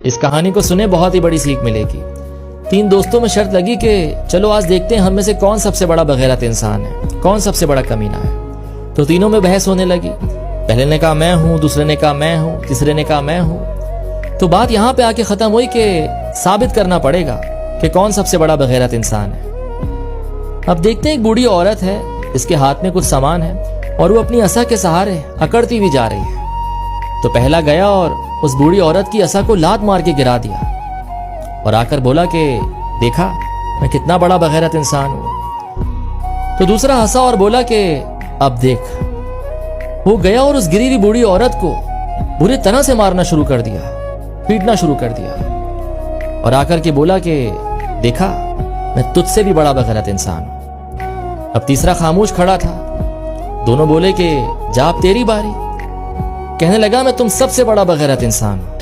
اس کہانی کو سنے بہت ہی بڑی سیکھ ملے گی۔ 3 دوستوں میں شرط لگی کہ چلو آج دیکھتے ہیں ہم میں سے کون سب سے بڑا بغیرت انسان ہے، کون سب سے بڑا کمینہ ہے۔ تو تینوں میں بحث ہونے لگی، پہلے نے کہا میں ہوں، دوسرے نے کہا میں ہوں، تیسرے نے کہا میں ہوں۔ تو بات یہاں پہ آ کے ختم ہوئی کہ ثابت کرنا پڑے گا کہ کون سب سے بڑا بغیرت انسان ہے۔ اب دیکھتے ہیں ایک بوڑھی عورت ہے، اس کے ہاتھ میں کچھ سامان ہے اور وہ اپنی عصا کے سہارے اکڑتی ہوئی جا رہی ہے۔ تو پہلا گیا اور اس بوڑھی عورت کی عصا کو لات مار کے گرا دیا اور آ کر بولا کہ دیکھا میں کتنا بڑا بغیرت انسان ہوں۔ تو دوسرا ہنسا اور بولا کہ اب دیکھ۔ وہ گیا اور اس گری ہوئی بوڑھی عورت کو بری طرح سے مارنا شروع کر دیا، پیٹنا شروع کر دیا اور آ کر کے بولا کہ دیکھا میں تجھ سے بھی بڑا بغیرت انسان ہوں۔ اب تیسرا خاموش کھڑا تھا۔ دونوں بولے کہ جا اب تیری باری۔ کہنے لگا میں تم سب سے بڑا بغیرت انسان ہوں۔